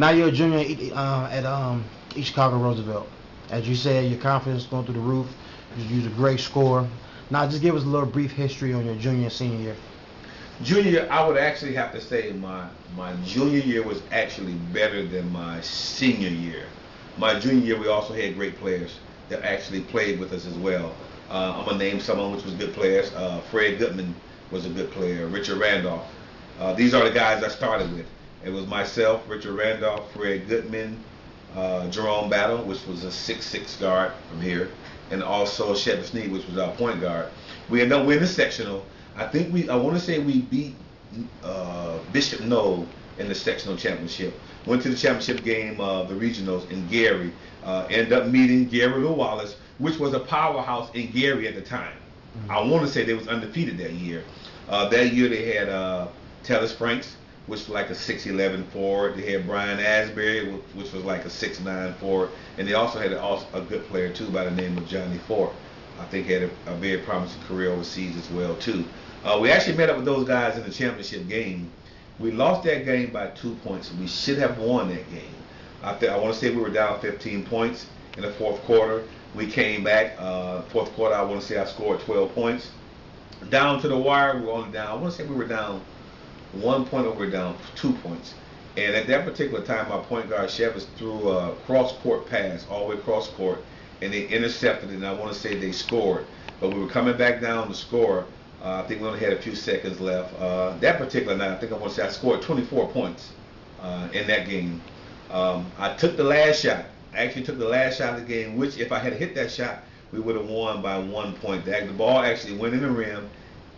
Now you're a junior at East Chicago Roosevelt. As you said, your confidence going through the roof. You're a great scorer. Now just give us a little brief history on your junior and senior year. Junior year, I would actually have to say my junior year was actually better than my senior year. My junior year, we also had great players that actually played with us as well. I'm going to name someone which was good players. Fred Goodman was a good player. Richard Randolph. These are the guys I started with. It was myself, Richard Randolph, Fred Goodman, Jerome Battle, which was a 6'6" guard from here, and also Shepard Sneed, which was our point guard. We ended up winning the sectional. I want to say we beat Bishop Knoll in the sectional championship. Went to the championship game of the regionals in Gary. Ended up meeting Gary Wallace, which was a powerhouse in Gary at the time. Mm-hmm. I want to say they was undefeated that year. That year they had Tellis Franks, which was like a 6'11" forward. They had Brian Asbury, which was like a 6'9" forward. And they also had a good player, too, by the name of Johnny Ford. I think he had a very promising career overseas as well, too. We actually met up with those guys in the championship game. We lost that game by 2 points. We should have won that game. I want to say we were down 15 points in the fourth quarter. We came back. Fourth quarter, I want to say I scored 12 points. Down to the wire, we were only down. I want to say we were down 1 point or we were down 2 points. And at that particular time, my point guard, Shevitz, threw a cross-court pass all the way cross-court, and they intercepted it, and I want to say they scored. But we were coming back down to score. I think we only had a few seconds left. That particular night, I think I want to say I scored 24 points in that game. I took the last shot. I actually took the last shot of the game, which if I had hit that shot, we would have won by 1 point. The ball actually went in the rim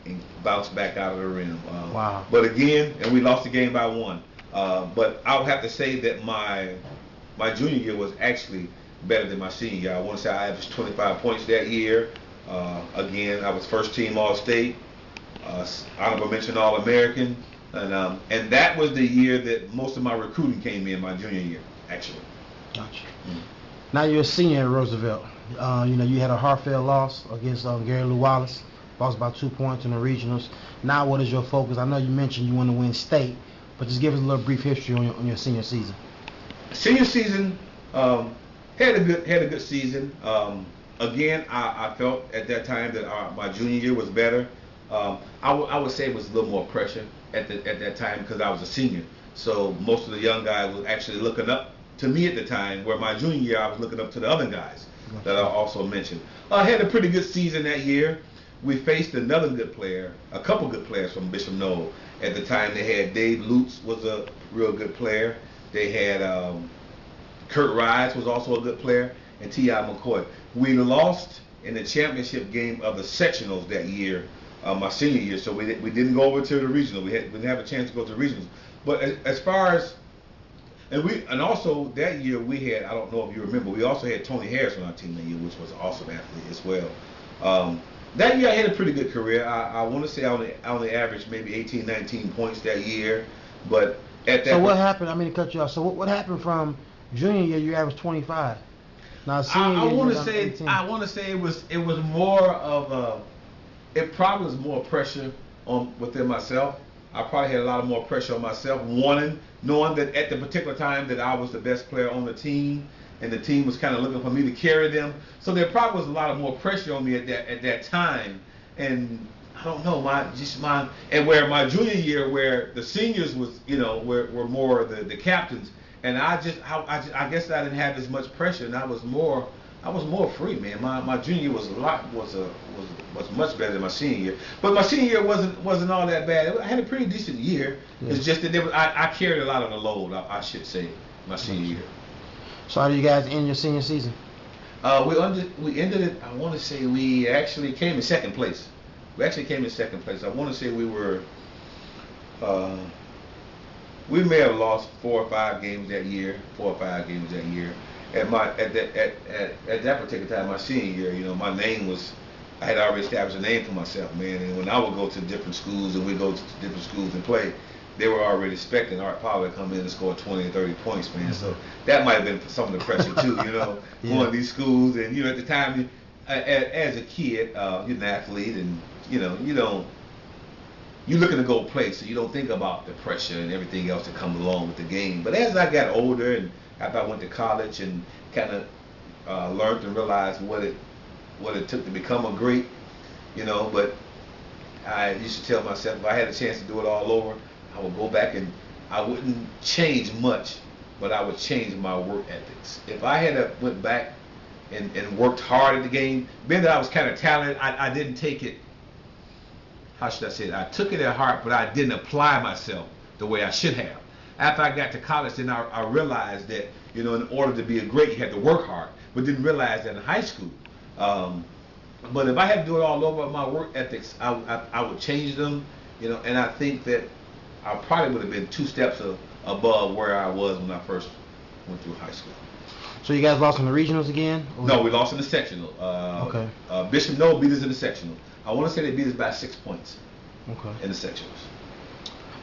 and bounced back out of the rim. Wow. But again, and we lost the game by 1. But I would have to say that my junior year was actually better than my senior year. I want to say I averaged 25 points that year. Again, I was first team All-State, honorable mention All-American, and that was the year that most of my recruiting came in my junior year, actually. Gotcha. Now you're a senior at Roosevelt. You had a heartfelt loss against Gary Lou Wallace. Lost by 2 points in the regionals. Now what is your focus? I know you mentioned you want to win state, but just give us a little brief history on your senior season. Senior season, had a good season. Again, I felt at that time that my junior year was better. I would say it was a little more pressure at that time because I was a senior. So most of the young guys were actually looking up to me at the time, where my junior year I was looking up to the other guys that I also mentioned. I had a pretty good season that year. We faced another good player, a couple good players from Bishop Knoll. At the time they had Dave Lutz was a real good player. They had Kurt Rise was also a good player, and T.I. McCoy. We lost in the championship game of the sectionals that year, my senior year, so we didn't go over to the regional. We didn't have a chance to go to the regionals. But as far as and also that year we had, I don't know if you remember, we also had Tony Harris on our team that year, which was an awesome athlete as well. That year I had a pretty good career. I want to say I only averaged maybe 18, 19 points that year, but at that. So what happened? I mean to cut you off. So what happened from junior year? You averaged 25. Now senior year, I want to say it was more of it probably was more pressure within myself. I probably had a lot of more pressure on myself, knowing that at the particular time that I was the best player on the team, and the team was kind of looking for me to carry them. So there probably was a lot of more pressure on me at that time. And I don't know, and where my junior year, where the seniors was, were more the captains, and I guess I didn't have as much pressure, and I was more free, man. My junior year was much better than my senior year, but my senior year wasn't all that bad. I had a pretty decent year. Yeah. It's just that I carried a lot of the load, I should say, my senior year. So how do you guys end your senior season? We ended it. I want to say we actually came in second place. I want to say we were. We may have lost 4 or 5 games that year. At that particular time, my senior year, my name was. I had already established a name for myself, man. And when I would go to different schools and we go to different schools and play, they were already expecting Arthur Pollard to come in and score 20 and 30 points, man. So that might have been some of the pressure too, going to these schools. And at the time, as a kid, you're an athlete, and you you're looking to go play, so you don't think about the pressure and everything else that comes along with the game. But as I got older and after I went to college and kind of learned and realized what it took to become a great, but I used to tell myself if I had a chance to do it all over, I would go back and I wouldn't change much, but I would change my work ethics. If I had went back and worked hard at the game, being that I was kind of talented, I didn't take it, how should I say it? I took it at heart, but I didn't apply myself the way I should have. After I got to college, then I realized that, in order to be a great, you had to work hard, but didn't realize that in high school. But if I had to do it all over, my work ethics, I would change them, and I think that I probably would have been 2 steps above where I was when I first went through high school. So you guys lost in the regionals again? Or? No, we lost in the sectional. Okay. Bishop Noll beat us in the sectional. I want to say they beat us by 6 points. Okay. In the sectionals.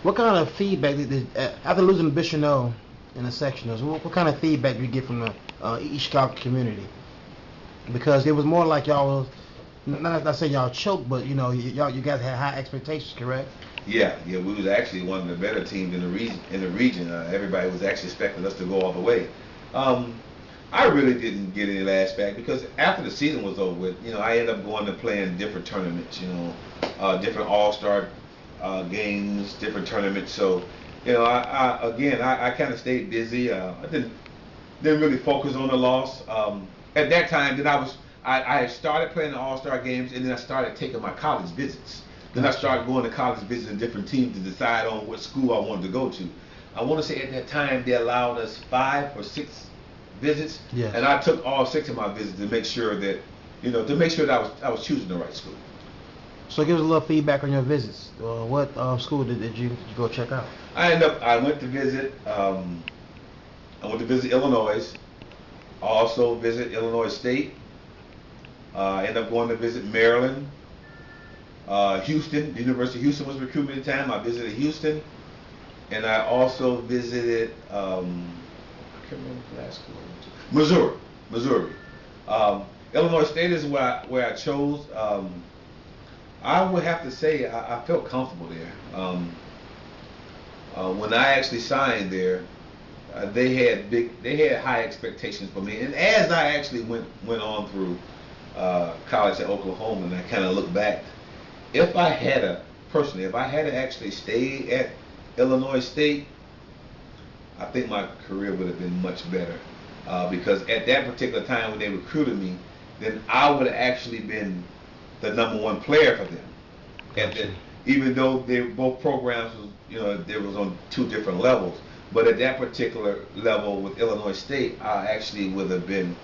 What kind of feedback after losing to Bishop Noll in the sectionals? What kind of feedback did you get from the East Chicago community? Because it was more like y'all was, not saying y'all choked, but you guys had high expectations, correct? Yeah, we was actually one of the better teams in the region. Everybody was actually expecting us to go all the way. I really didn't get any lashback because after the season was over with, I ended up going to play in different tournaments, different all-star games, different tournaments. So, I kind of stayed busy. I didn't really focus on the loss. At that time, then I started playing the all-star games, and then I started taking my college visits. Then I started going to college visits in different teams to decide on what school I wanted to go to. I want to say at that time they allowed us 5 or 6 visits, yes. And I took all 6 of my visits to make sure that, I was choosing the right school. So give us a little feedback on your visits. What school did you go check out? I went to visit Illinois. I also visit Illinois State. I ended up going to visit Maryland. Houston, the University of Houston was recruiting at the time. I visited Houston, and I also visited I can't remember the last school I went to. Missouri. Illinois State is where I chose. I would have to say I felt comfortable there. When I actually signed there, they had high expectations for me, and as I actually went on through college at Oklahoma, and I kind of look back. If I had actually stayed at Illinois State, I think my career would have been much better. Because at that particular time when they recruited me, then I would have actually been the #1 player for them. Gotcha. Even though both programs was, they was on 2 different levels. But at that particular level with Illinois State, I probably would have been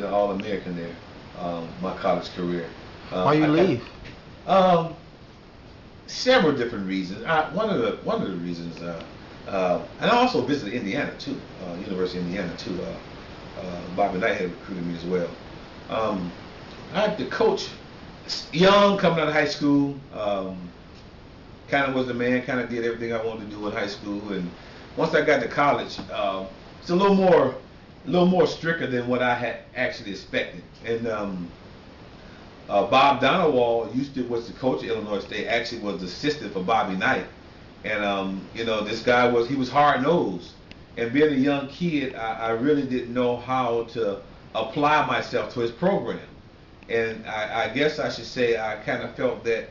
an All-American there, my college career. Why you leave? Several different reasons. One of the reasons, and I also visited Indiana too, University of Indiana too. Bobby Knight had recruited me as well. I had the coach, young, coming out of high school. Kind of was the man. Kind of did everything I wanted to do in high school. And once I got to college, it's a little more stricter than what I had actually expected. And Bob Donowall was the coach of Illinois State. Actually, was the assistant for Bobby Knight. And this guy was hard-nosed. And being a young kid, I really didn't know how to apply myself to his program. And I guess I should say I kind of felt that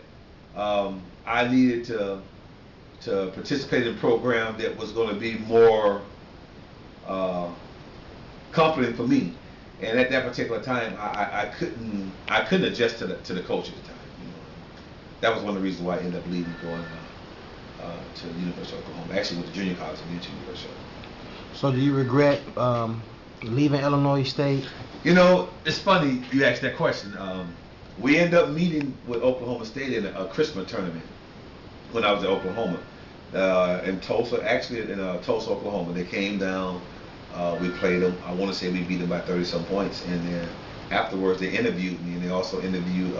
I needed to participate in a program that was going to be more comforting for me. And at that particular time, I couldn't adjust to the coach at the time. That was one of the reasons why I ended up leaving, going to the University of Oklahoma. Actually, went to junior college and then to University of Oklahoma. So, do you regret leaving Illinois State? It's funny you asked that question. We ended up meeting with Oklahoma State in a Christmas tournament when I was at Oklahoma, in Tulsa. Actually, in Tulsa, Oklahoma. They came down. We played them. I want to say we beat them by 30-some points. And then afterwards, they interviewed me, and they also interviewed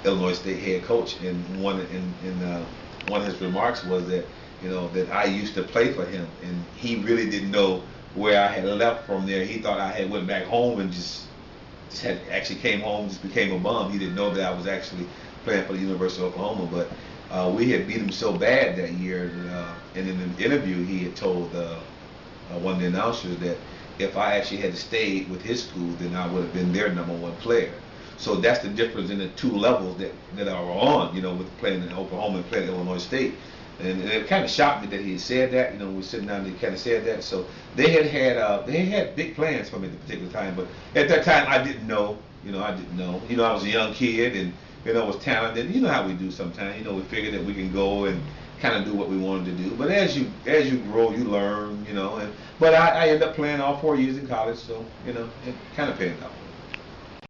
Illinois State head coach. And one of his remarks was that that I used to play for him, and he really didn't know where I had left from there. He thought I had went back home and just had actually came home, just became a bum. He didn't know that I was actually playing for the University of Oklahoma. But We had beat him so bad that year, and in an interview he had told one of the announcers that if I actually had stayed with his school, then I would have been their #1 player. So that's the difference in the two levels that are on, with playing in Oklahoma and playing at Illinois State. And it kind of shocked me that he had said that. We were sitting down and he kind of said that. So they had big plans for me at the particular time. But at that time, I didn't know. I didn't know. I was a young kid and was talented. You know how we do sometimes. We figured that we can go and kind of do what we wanted to do. But as you grow, you learn. But I ended up playing all 4 years in college. So it kind of paid off.